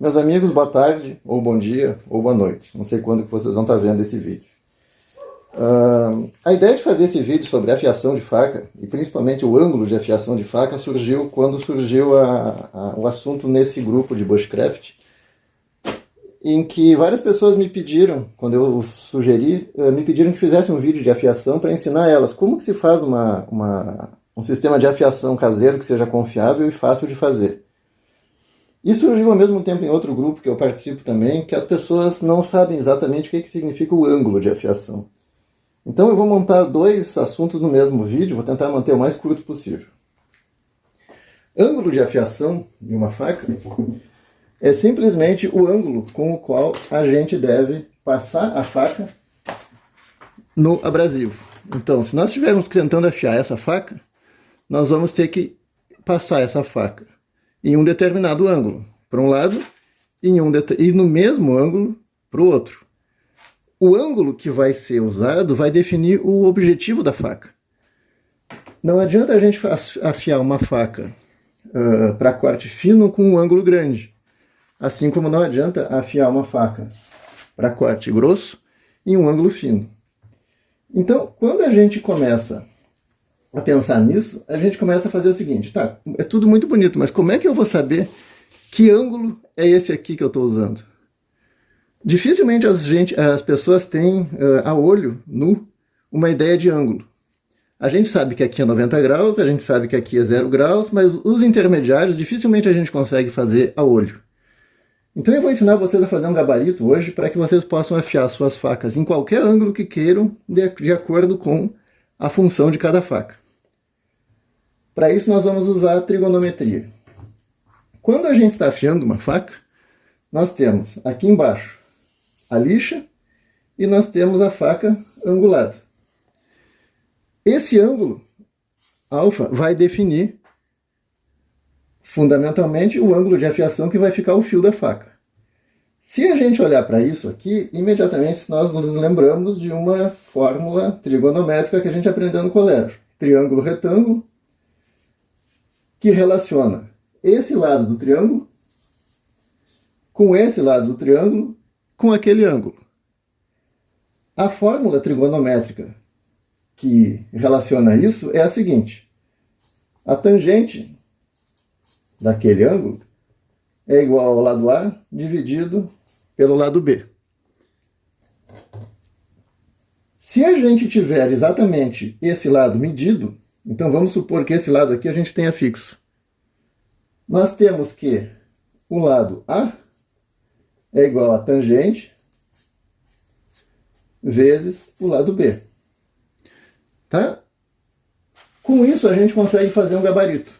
Meus amigos, boa tarde, ou bom dia, ou boa noite. Não sei quando que vocês vão estar vendo esse vídeo. A ideia de fazer esse vídeo sobre afiação de faca, e principalmente o ângulo de afiação de faca, surgiu quando surgiu o assunto nesse grupo de bushcraft, em que várias pessoas me pediram, quando eu sugeri, me pediram que fizesse um vídeo de afiação para ensinar elas como que se faz um sistema de afiação caseiro que seja confiável e fácil de fazer. E surgiu ao mesmo tempo em outro grupo que eu participo também, que as pessoas não sabem exatamente o que significa o ângulo de afiação. Então eu vou montar dois assuntos no mesmo vídeo, vou tentar manter o mais curto possível. Ângulo de afiação de uma faca é simplesmente o ângulo com o qual a gente deve passar a faca no abrasivo. Então, se nós estivermos tentando afiar essa faca, nós vamos ter que passar essa faca em um determinado ângulo, para um lado, e no mesmo ângulo para o outro. O ângulo que vai ser usado vai definir o objetivo da faca. Não adianta a gente afiar uma faca para corte fino com um ângulo grande, assim como não adianta afiar uma faca para corte grosso em um ângulo fino. Então, quando a gente começa a pensar nisso, a gente começa a fazer o seguinte, tá, é tudo muito bonito, mas como é que eu vou saber que ângulo é esse aqui que eu estou usando? Dificilmente as pessoas têm a olho nu uma ideia de ângulo. A gente sabe que aqui é 90 graus, a gente sabe que aqui é 0 graus, mas os intermediários dificilmente a gente consegue fazer a olho. Então eu vou ensinar vocês a fazer um gabarito hoje para que vocês possam afiar suas facas em qualquer ângulo que queiram, de acordo com a função de cada faca. Para isso nós vamos usar a trigonometria. Quando a gente está afiando uma faca, nós temos aqui embaixo a lixa e nós temos a faca angulada. Esse ângulo alfa vai definir fundamentalmente o ângulo de afiação que vai ficar o fio da faca. Se a gente olhar para isso aqui, imediatamente nós nos lembramos de uma fórmula trigonométrica que a gente aprendeu no colégio. Triângulo retângulo, que relaciona esse lado do triângulo com esse lado do triângulo com aquele ângulo. A fórmula trigonométrica que relaciona isso é a seguinte: a tangente daquele ângulo é igual ao lado A dividido pelo lado B. Se a gente tiver exatamente esse lado medido, então vamos supor que esse lado aqui a gente tenha fixo. Nós temos que o lado A é igual a tangente vezes o lado B. Tá? Com isso a gente consegue fazer um gabarito.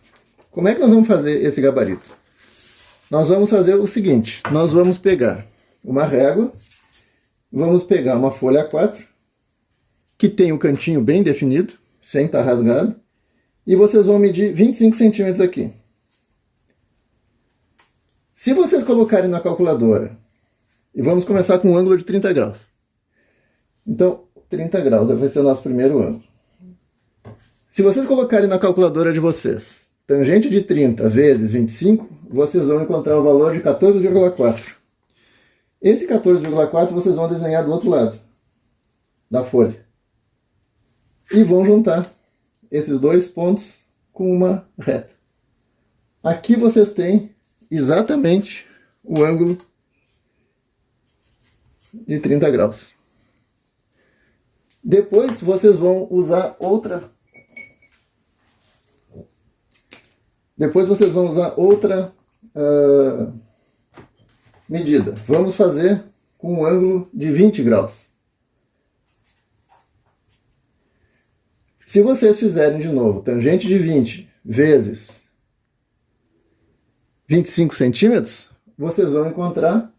Como é que nós vamos fazer esse gabarito? Nós vamos fazer o seguinte, nós vamos pegar uma régua, vamos pegar uma folha A4, que tem um cantinho bem definido, sem estar rasgado, e vocês vão medir 25 centímetros aqui. Se vocês colocarem na calculadora, e vamos começar com um ângulo de 30 graus. Então, 30 graus vai ser o nosso primeiro ângulo. Se vocês colocarem na calculadora de vocês, tangente de 30 vezes 25, vocês vão encontrar o valor de 14,4. Esse 14,4 vocês vão desenhar do outro lado da folha. E vão juntar esses dois pontos com uma reta. Aqui vocês têm exatamente o ângulo de 30 graus. Depois vocês vão usar outra medida. Vamos fazer com um ângulo de 20 graus. Se vocês fizerem de novo tangente de 20 vezes 25 centímetros, vocês vão encontrar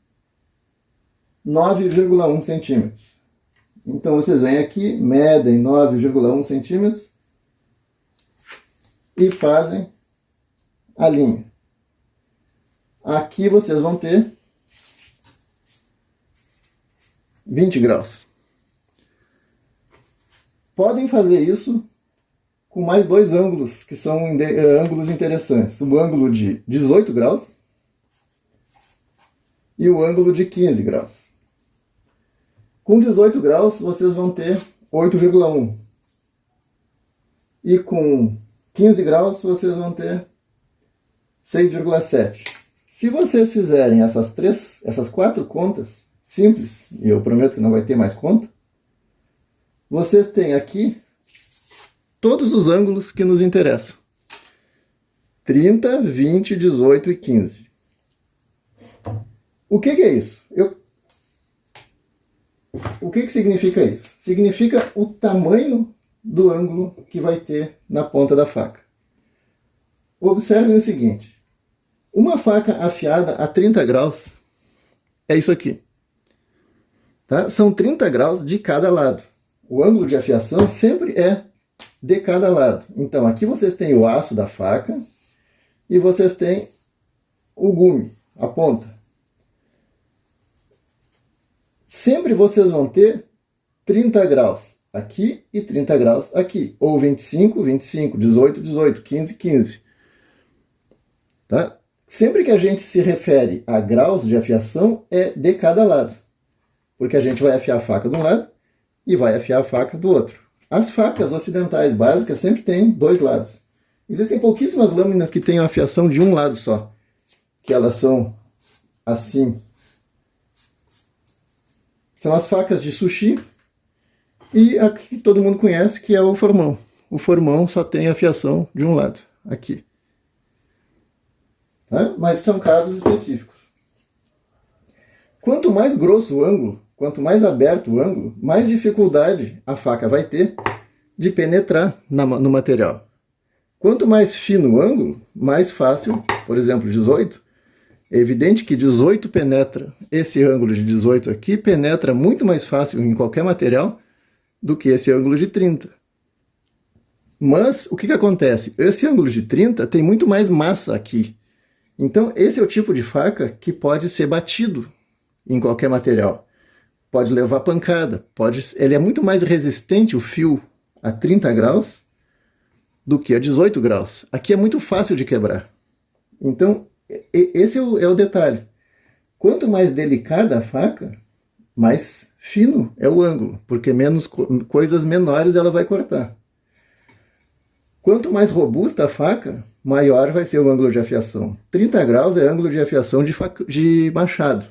9,1 centímetros. Então vocês vêm aqui, medem 9,1 centímetros e fazem a linha. Aqui vocês vão ter 20 graus. Podem fazer isso com mais dois ângulos, que são ângulos interessantes. O ângulo de 18 graus e o ângulo de 15 graus. Com 18 graus, vocês vão ter 8,1. E com 15 graus, vocês vão ter 6,7. Se vocês fizerem essas 4 contas simples, e eu prometo que não vai ter mais conta, vocês têm aqui todos os ângulos que nos interessam. 30, 20, 18 e 15. O que é isso? O que significa isso? Significa o tamanho do ângulo que vai ter na ponta da faca. Observem o seguinte. Uma faca afiada a 30 graus é isso aqui. Tá? São 30 graus de cada lado. O ângulo de afiação sempre é de cada lado. Então, aqui vocês têm o aço da faca e vocês têm o gume, a ponta. Sempre vocês vão ter 30 graus aqui e 30 graus aqui. Ou 25, 25, 18, 18, 15, 15. Tá? Sempre que a gente se refere a graus de afiação, é de cada lado. Porque a gente vai afiar a faca de um lado e vai afiar a faca do outro. As facas ocidentais básicas sempre têm 2 lados. Existem pouquíssimas lâminas que têm a afiação de um lado só. Que elas são assim. São as facas de sushi e a que todo mundo conhece, que é o formão. O formão só tem afiação de um lado, aqui. Tá? Mas são casos específicos. Quanto mais grosso o ângulo, quanto mais aberto o ângulo, mais dificuldade a faca vai ter de penetrar no material. Quanto mais fino o ângulo, mais fácil, por exemplo, 18. É evidente que 18 penetra, esse ângulo de 18 aqui penetra muito mais fácil em qualquer material do que esse ângulo de 30. Mas o que acontece? Esse ângulo de 30 tem muito mais massa aqui. Então esse é o tipo de faca que pode ser batido em qualquer material. Pode levar pancada, ele é muito mais resistente, o fio, a 30 graus do que a 18 graus. Aqui é muito fácil de quebrar. Então esse é o detalhe. Quanto mais delicada a faca, mais fino é o ângulo, porque coisas menores ela vai cortar. Quanto mais robusta a faca, maior vai ser o ângulo de afiação. 30 graus é ângulo de afiação de machado.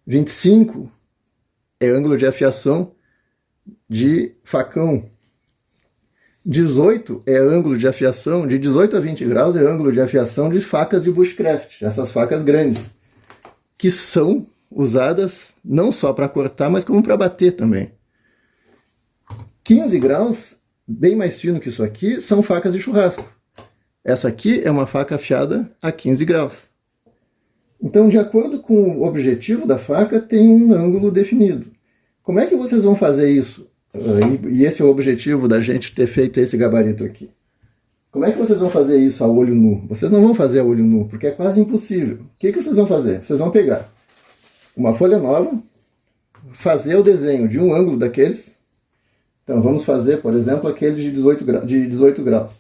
25 é ângulo de afiação de facão. 18 é ângulo de afiação, de 18 a 20 graus é ângulo de afiação de facas de bushcraft, essas facas grandes, que são usadas não só para cortar, mas como para bater também. 15 graus, bem mais fino que isso aqui, são facas de churrasco. Essa aqui é uma faca afiada a 15 graus. Então, de acordo com o objetivo da faca, tem um ângulo definido. Como é que vocês vão fazer isso? E esse é o objetivo da gente ter feito esse gabarito aqui. Como é que vocês vão fazer isso a olho nu? Vocês não vão fazer a olho nu, porque é quase impossível. O que vocês vão fazer? Vocês vão pegar uma folha nova, fazer o desenho de um ângulo daqueles. Então vamos fazer, por exemplo, aquele de 18 graus.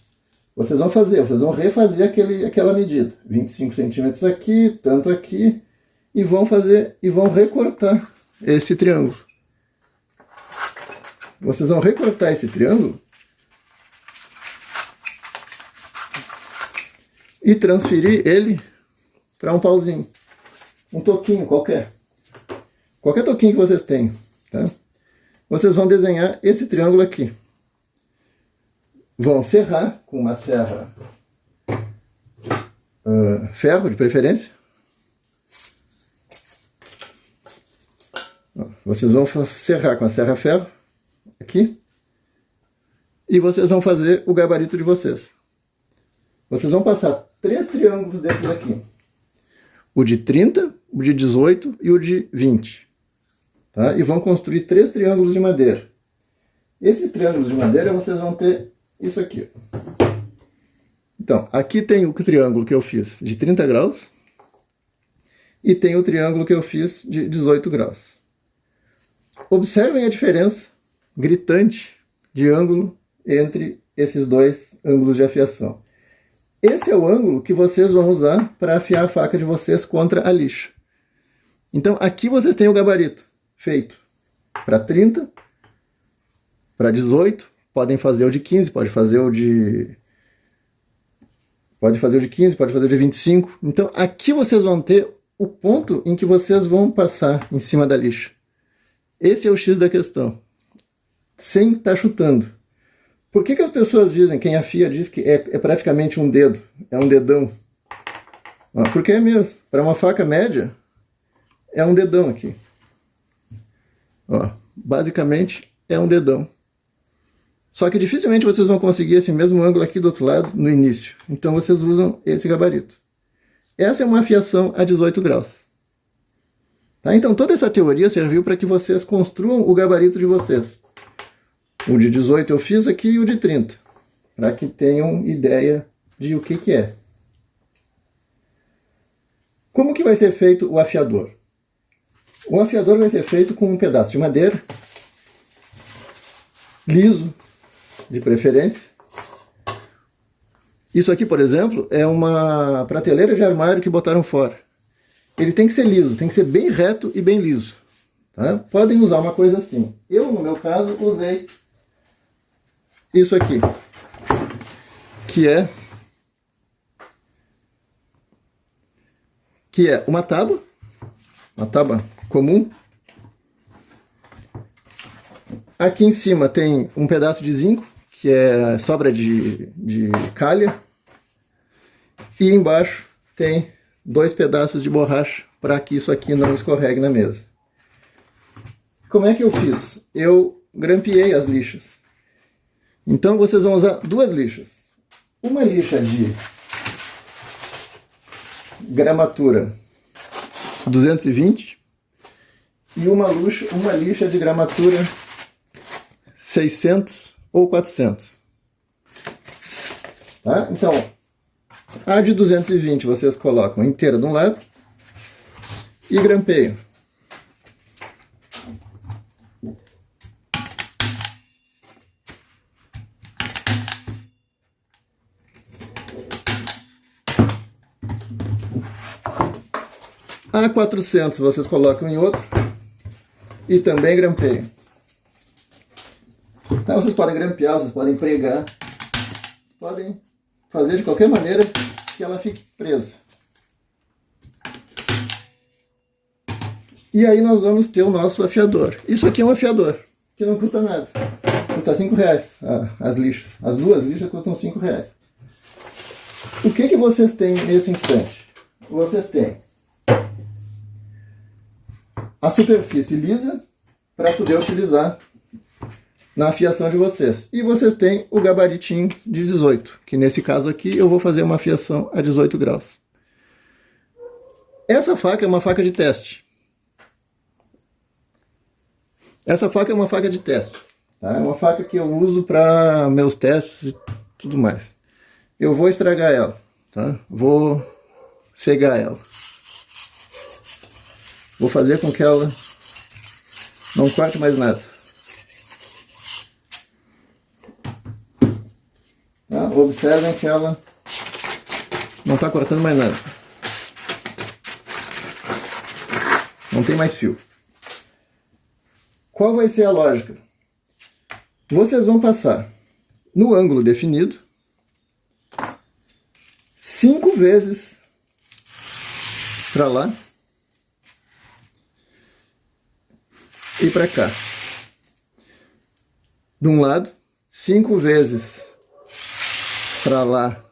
Vocês vão refazer aquela medida. 25 centímetros aqui, tanto aqui, e vão recortar esse triângulo. Vocês vão recortar esse triângulo e transferir ele para um pauzinho, um toquinho qualquer toquinho que vocês tenham, tá? Vocês vão desenhar esse triângulo aqui, vão serrar com uma serra ferro de preferência. Vocês vão serrar com a serra ferro aqui e vocês vão fazer o gabarito de vocês. Vocês vão passar 3 triângulos desses aqui. O de 30, o de 18 e o de 20. Tá? E vão construir 3 triângulos de madeira. Esses triângulos de madeira vocês vão ter isso aqui. Então, aqui tem o triângulo que eu fiz de 30 graus. E tem o triângulo que eu fiz de 18 graus. Observem a diferença gritante de ângulo entre esses 2 ângulos de afiação. Esse é o ângulo que vocês vão usar para afiar a faca de vocês contra a lixa. Então aqui vocês têm o gabarito feito para 30, para 18, podem fazer o de 15, pode fazer o de 15, pode fazer o de 25. Então aqui vocês vão ter o ponto em que vocês vão passar em cima da lixa. Esse é o X da questão, sem estar chutando. Por que as pessoas dizem, quem afia diz que é praticamente um dedo, é um dedão? Porque é mesmo, para uma faca média, é um dedão aqui. Ó, basicamente é um dedão. Só que dificilmente vocês vão conseguir esse mesmo ângulo aqui do outro lado no início. Então vocês usam esse gabarito. Essa é uma afiação a 18 graus. Tá? Então toda essa teoria serviu para que vocês construam o gabarito de vocês. O de 18 eu fiz aqui e o de 30. Para que tenham ideia de o que é. Como que vai ser feito o afiador? O afiador vai ser feito com um pedaço de madeira, liso, de preferência. Isso aqui, por exemplo, é uma prateleira de armário que botaram fora. Ele tem que ser liso, tem que ser bem reto e bem liso. Tá? Podem usar uma coisa assim. Eu, no meu caso, usei isso aqui, que é uma tábua comum. Aqui em cima tem um pedaço de zinco, que é sobra de calha. E embaixo tem 2 pedaços de borracha, para que isso aqui não escorregue na mesa. Como é que eu fiz? Eu grampeei as lixas. Então vocês vão usar 2 lixas. Uma lixa de gramatura 220 e uma lixa de gramatura 600 ou 400. Tá? Então, a de 220 vocês colocam inteira de um lado e grampeiam. A 400 vocês colocam em outro e também grampeiam. Tá, vocês podem grampear, vocês podem pregar, vocês podem fazer de qualquer maneira que ela fique presa. E aí nós vamos ter o nosso afiador. Isso aqui é um afiador, que não custa nada. Custa R$5 as lixas. As 2 lixas custam R$5. O que vocês têm nesse instante? Vocês têm a superfície lisa para poder utilizar na afiação de vocês. E vocês têm o gabaritinho de 18, que nesse caso aqui eu vou fazer uma afiação a 18 graus. Essa faca é uma faca de teste. Essa faca é uma faca de teste. Tá? É uma faca que eu uso para meus testes e tudo mais. Eu vou estragar ela. Tá? Vou cegar ela. Vou fazer com que ela não corte mais nada. Tá? Observem que ela não está cortando mais nada. Não tem mais fio. Qual vai ser a lógica? Vocês vão passar no ângulo definido 5 vezes para lá e para cá. De um lado, 5 vezes para lá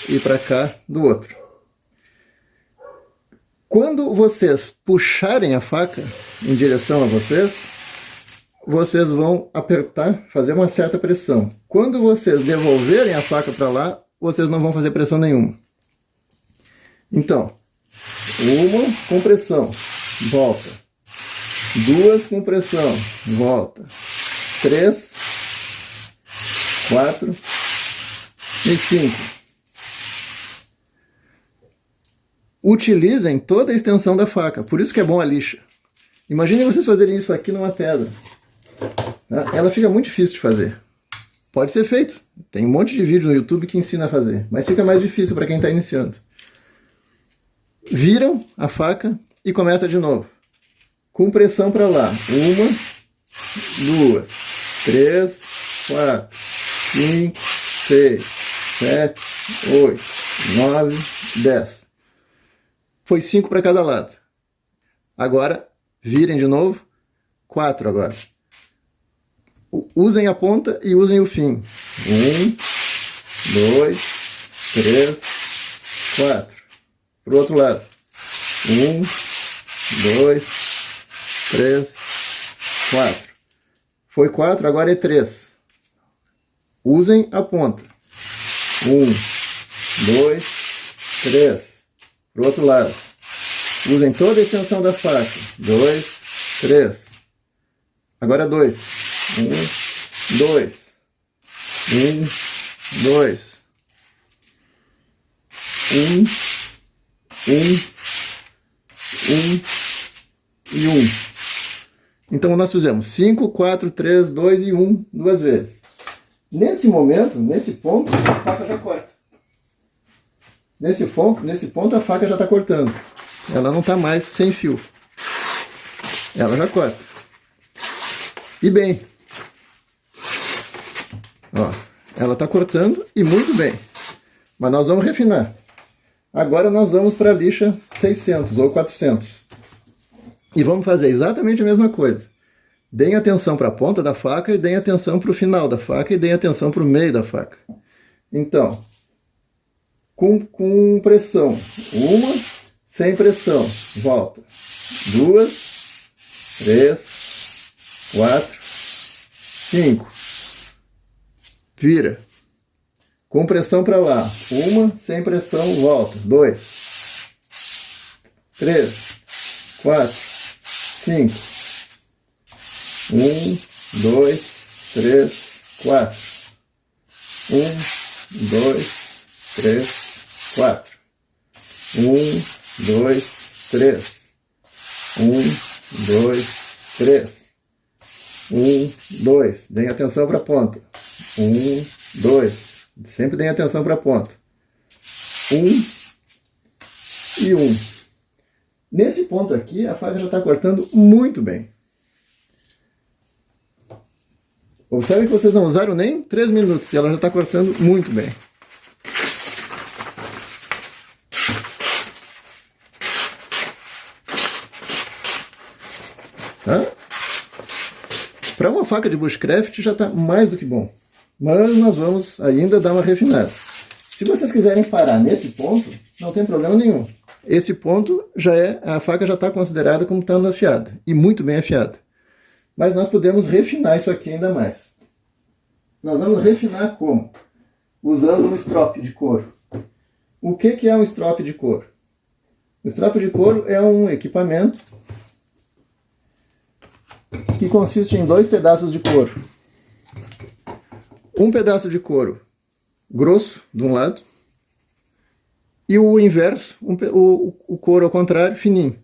e para cá do outro. Quando vocês puxarem a faca em direção a vocês, vocês vão apertar, fazer uma certa pressão. Quando vocês devolverem a faca para lá, vocês não vão fazer pressão nenhuma. Então, 1 com pressão, volta. 2 com pressão, volta. 3, 4 e 5. Utilizem toda a extensão da faca, por isso que é bom a lixa. Imaginem vocês fazerem isso aqui numa pedra. Ela fica muito difícil de fazer. Pode ser feito. Tem um monte de vídeo no YouTube que ensina a fazer, mas fica mais difícil para quem está iniciando. Viram a faca e começa de novo. Com pressão para lá. 1, 2, 3, 4, 5, 6, 7, 8, 9, 10. Foi 5 para cada lado. Agora, virem de novo. 4 agora. Usem a ponta e usem o fim. 1, 2, 3, 4. Para o outro lado. 1, 2, 3, 4. Foi 4, agora é 3. Usem a ponta. 1, 2, 3. Para o outro lado. Usem toda a extensão da faca. 2, 3. Agora 2. 1, 2. 1, 2. 1, 1 e 1. Então nós fizemos 5, 4, 3, 2 e 1 duas vezes. Nesse momento, nesse ponto, a faca já corta. Nesse ponto a faca já está cortando. Ela não está mais sem fio. Ela já corta. E bem. Ó, ela está cortando e muito bem. Mas nós vamos refinar. Agora nós vamos para a lixa 600 ou 400. E vamos fazer exatamente a mesma coisa. Deem atenção para a ponta da faca e deem atenção para o final da faca e deem atenção para o meio da faca. Então, com pressão. 1, sem pressão. Volta. 2, 3, 4, 5. Vira. Com pressão para lá. 1, sem pressão, volta. 2, 3, 4, 5. 1, 2, 3, 4. 1, 2, 3, 4. 1, 2, 3. 1, 2, 3. 1, 2. Deem atenção para a ponta. 1, 2. Sempre deem atenção para a ponta. 1 e 1. Nesse ponto aqui, a faca já está cortando muito bem. Observe que vocês não usaram nem 3 minutos e ela já está cortando muito bem. Tá? Para uma faca de bushcraft já está mais do que bom. Mas nós vamos ainda dar uma refinada. Se vocês quiserem parar nesse ponto, não tem problema nenhum. Esse ponto a faca já está considerada como estando afiada. E muito bem afiada. Mas nós podemos refinar isso aqui ainda mais. Nós vamos refinar como? Usando um strop de couro. O que é um strop de couro? O strop de couro é um equipamento que consiste em 2 pedaços de couro. Um pedaço de couro grosso de um lado e o inverso, o couro ao contrário, fininho.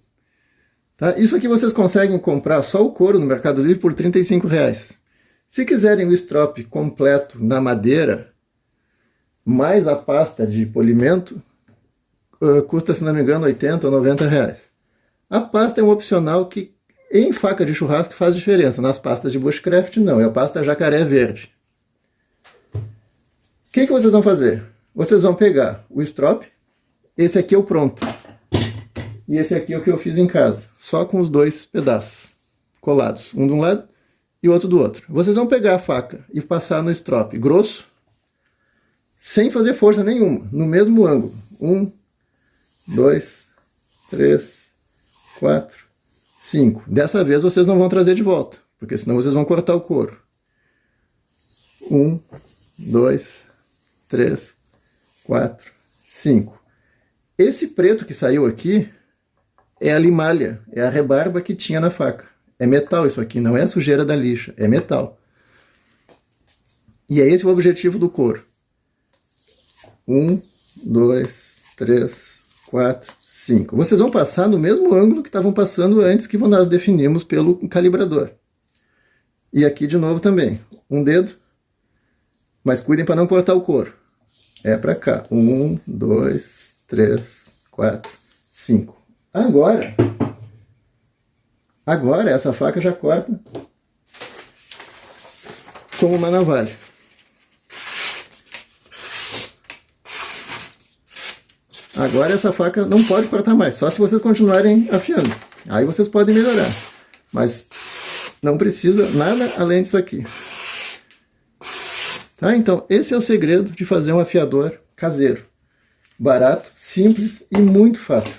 Tá? Isso aqui vocês conseguem comprar só o couro no Mercado Livre por R$35. Se quiserem o strop completo na madeira, mais a pasta de polimento, custa, se não me engano, R$80 ou R$90. A pasta é um opcional que em faca de churrasco faz diferença. Nas pastas de bushcraft não, é a pasta jacaré verde. O que vocês vão fazer? Vocês vão pegar o strop, esse aqui é o pronto, e esse aqui é o que eu fiz em casa, só com os 2 pedaços colados, um de um lado e o outro do outro. Vocês vão pegar a faca e passar no strop grosso, sem fazer força nenhuma, no mesmo ângulo. 1, 2, 3, 4, 5. Dessa vez vocês não vão trazer de volta, porque senão vocês vão cortar o couro. 1, 2, 3, 4, 5. Esse preto que saiu aqui é a limalha, é a rebarba que tinha na faca. É metal isso aqui, não é sujeira da lixa, é metal. E é esse o objetivo do couro. 1, 2, 3, 4, 5. Vocês vão passar no mesmo ângulo que estavam passando antes, que nós definimos pelo calibrador. E aqui de novo também. Um dedo, mas cuidem para não cortar o couro. É para cá. 1, 2, 3, 4, 5. Agora, Agora essa faca já corta como uma navalha. Agora essa faca não pode cortar mais, só se vocês continuarem afiando. Aí vocês podem melhorar, mas não precisa nada além disso aqui. Tá? Então, esse é o segredo de fazer um afiador caseiro. Barato, simples e muito fácil.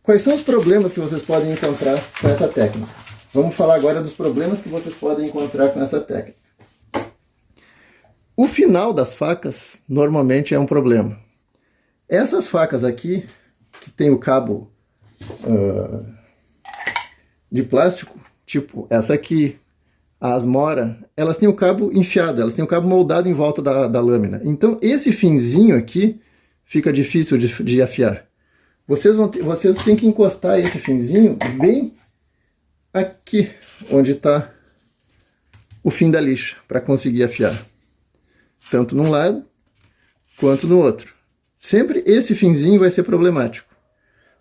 Quais são os problemas que vocês podem encontrar com essa técnica? Vamos falar agora dos problemas que vocês podem encontrar com essa técnica. O final das facas normalmente é um problema. Essas facas aqui, que tem o cabo de plástico, tipo essa aqui, a Asmora, elas têm o cabo enfiado, elas têm o cabo moldado em volta da lâmina. Então esse finzinho aqui fica difícil de afiar. Vocês têm que encostar esse finzinho bem aqui, onde está o fim da lixa, para conseguir afiar. Tanto num lado, quanto no outro. Sempre esse finzinho vai ser problemático,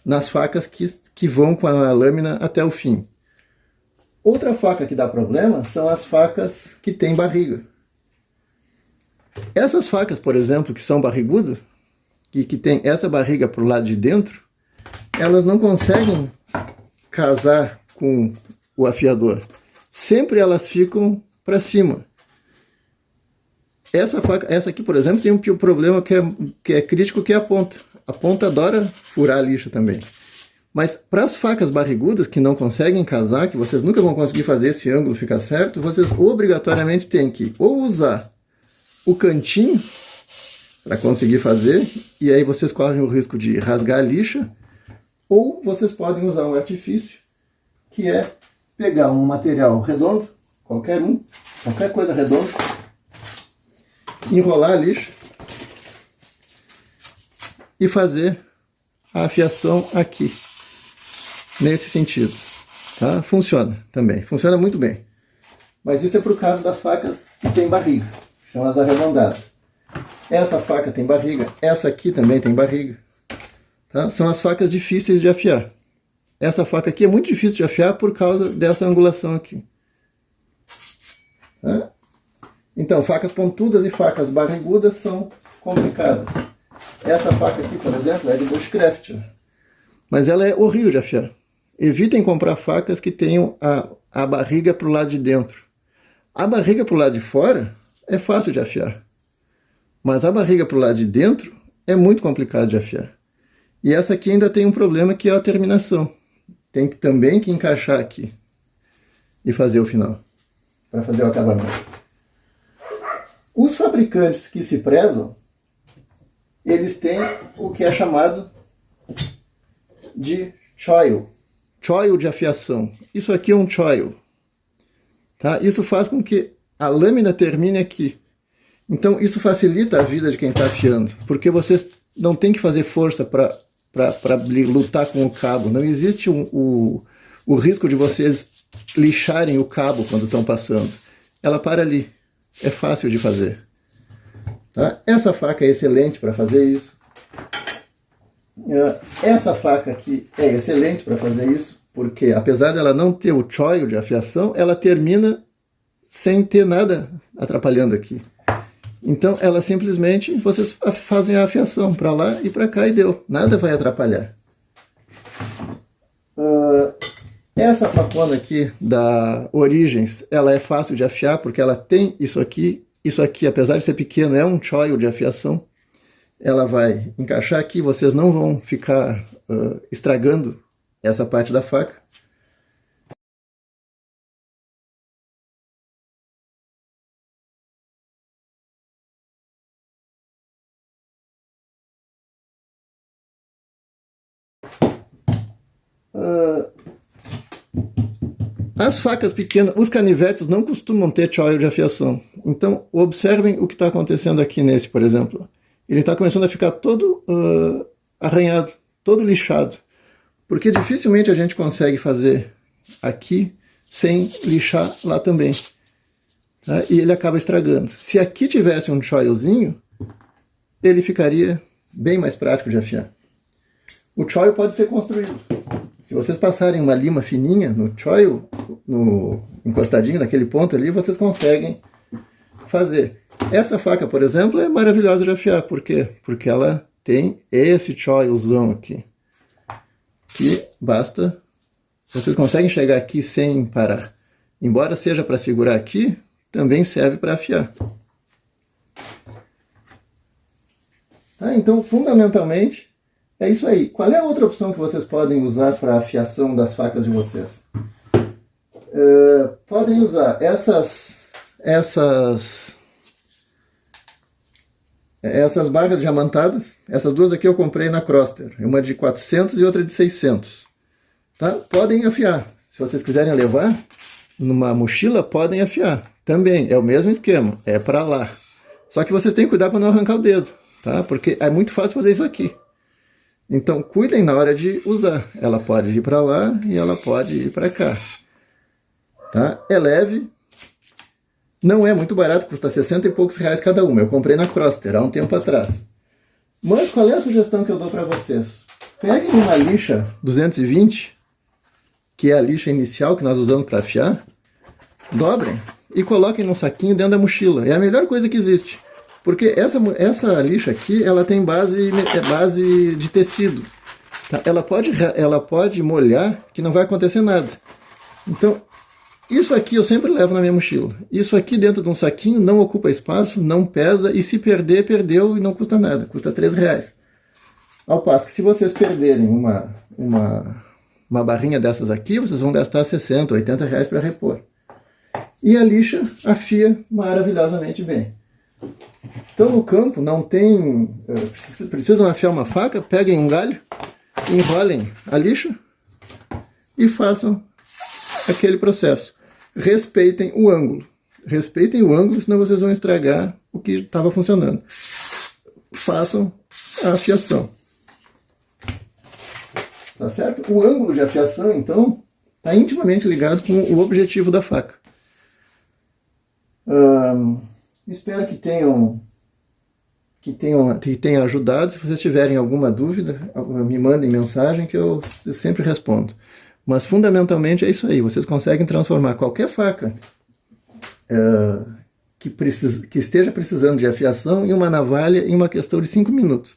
nas facas que vão com a lâmina até o fim. Outra faca que dá problema são as facas que têm barriga. Essas facas, por exemplo, que são barrigudas, e que tem essa barriga para o lado de dentro, elas não conseguem casar com o afiador. Sempre elas ficam para cima. Essa faca, essa aqui, por exemplo, tem um problema que é crítico, que é a ponta. A ponta adora furar a lixa também. Mas para as facas barrigudas, que não conseguem casar, que vocês nunca vão conseguir fazer esse ângulo ficar certo, vocês obrigatoriamente têm que ou usar o cantinho para conseguir fazer, e aí vocês correm o risco de rasgar a lixa, ou vocês podem usar um artifício, que é pegar um material redondo, qualquer coisa redonda, enrolar a lixa e fazer a afiação aqui, nesse sentido. Tá? Funciona também, funciona muito bem. Mas isso é para o caso das facas que tem barriga, que são as arredondadas. Essa faca tem barriga, essa aqui também tem barriga. Tá? São as facas difíceis de afiar. Essa faca aqui é muito difícil de afiar por causa dessa angulação aqui. Tá? Então, facas pontudas e facas barrigudas são complicadas. Essa faca aqui, por exemplo, é de Bushcraft, mas ela é horrível de afiar. Evitem comprar facas que tenham a barriga para o lado de dentro. A barriga para o lado de fora é fácil de afiar, mas a barriga para o lado de dentro é muito complicado de afiar. E essa aqui ainda tem um problema, que é a terminação. Tem também que encaixar aqui e fazer o final, para fazer o acabamento. Os fabricantes que se prezam, eles têm o que é chamado de choil de afiação. Isso aqui é um choil. Tá? Isso faz com que a lâmina termine aqui. Então isso facilita a vida de quem está afiando, porque vocês não tem que fazer força para lutar com o cabo. Não existe o risco de vocês lixarem o cabo quando estão passando. Ela para ali. É fácil de fazer. Tá? Essa faca é excelente para fazer isso. Essa faca aqui é excelente para fazer isso, porque apesar dela não ter o choil de afiação, ela termina sem ter nada atrapalhando aqui. Então ela simplesmente, vocês fazem a afiação para lá e para cá e deu. Nada vai atrapalhar. Essa facona aqui da Origens, ela é fácil de afiar porque ela tem isso aqui. Isso aqui, apesar de ser pequeno, é um choil de afiação. Ela vai encaixar aqui, vocês não vão ficar estragando essa parte da faca. As facas pequenas, os canivetes não costumam ter choil de afiação. Então, observem o que está acontecendo aqui nesse, por exemplo. Ele está começando a ficar todo arranhado, todo lixado. Porque dificilmente a gente consegue fazer aqui sem lixar lá também. Tá? E ele acaba estragando. Se aqui tivesse um choilzinho, ele ficaria bem mais prático de afiar. O choil pode ser construído. Se vocês passarem uma lima fininha no choil, encostadinho naquele ponto ali, vocês conseguem fazer. Essa faca, por exemplo, é maravilhosa de afiar. Por quê? Porque ela tem esse choilzão aqui. Que basta... Vocês conseguem chegar aqui sem parar. Embora seja para segurar aqui, também serve para afiar. Tá? Então, fundamentalmente, é isso aí. Qual é a outra opção que vocês podem usar para a afiação das facas de vocês? Podem usar essas barras diamantadas. Essas duas aqui eu comprei na Croster. Uma de 400 e outra de 600. Tá? Podem afiar. Se vocês quiserem levar numa mochila, podem afiar. Também é o mesmo esquema. É para lá. Só que vocês têm que cuidar para não arrancar o dedo. Tá? Porque é muito fácil fazer isso aqui. Então, cuidem na hora de usar. Ela pode ir para lá e ela pode ir para cá. Tá? É leve. Não é muito barato, custa 60 e poucos reais cada uma. Eu comprei na Croster há um tempo atrás. Mas qual é a sugestão que eu dou para vocês? Peguem uma lixa 220, que é a lixa inicial que nós usamos para afiar, dobrem e coloquem num saquinho dentro da mochila. É a melhor coisa que existe. Porque essa lixa aqui, ela tem base de tecido. Tá? Ela pode molhar, que não vai acontecer nada. Então, isso aqui eu sempre levo na minha mochila. Isso aqui dentro de um saquinho não ocupa espaço, não pesa, e se perder, perdeu e não custa nada. Custa 3 reais. Ao passo que se vocês perderem uma barrinha dessas aqui, vocês vão gastar 60, 80 reais para repor. E a lixa afia maravilhosamente bem. Então no campo não tem... precisam afiar uma faca, peguem um galho, enrolem a lixa e façam aquele processo. Respeitem o ângulo. Respeitem o ângulo, senão vocês vão estragar o que estava funcionando. Façam a afiação. Tá certo? O ângulo de afiação, então, está intimamente ligado com o objetivo da faca. Espero que tenha ajudado. Se vocês tiverem alguma dúvida, me mandem mensagem que eu sempre respondo. Mas fundamentalmente é isso aí. Vocês conseguem transformar qualquer faca que esteja precisando de afiação em uma navalha em uma questão de 5 minutos.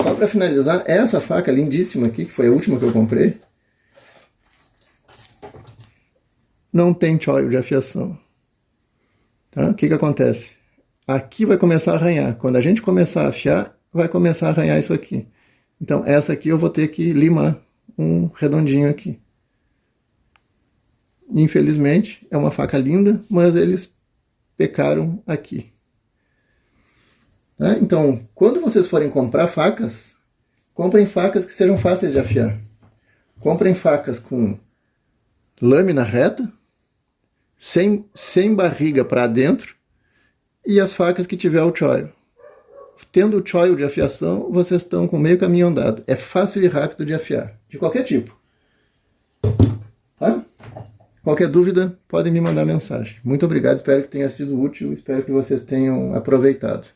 Só para finalizar, essa faca lindíssima aqui, que foi a última que eu comprei, não tem choil de afiação. Tá? O que acontece? Aqui vai começar a arranhar. Quando a gente começar a afiar, vai começar a arranhar isso aqui. Então essa aqui eu vou ter que limar um redondinho aqui. Infelizmente, é uma faca linda, mas eles pecaram aqui. Tá? Então, quando vocês forem comprar facas, comprem facas que sejam fáceis de afiar. Comprem facas com lâmina reta, sem barriga para dentro, e as facas que tiver o choil. Tendo o choil de afiação, vocês estão com meio caminho andado. É fácil e rápido de afiar, de qualquer tipo. Tá? Qualquer dúvida, podem me mandar mensagem. Muito obrigado, espero que tenha sido útil, espero que vocês tenham aproveitado.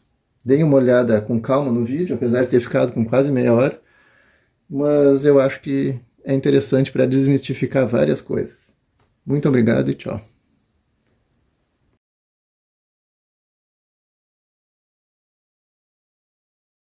Deem uma olhada com calma no vídeo, apesar de ter ficado com quase meia hora, mas eu acho que é interessante para desmistificar várias coisas. Muito obrigado e tchau.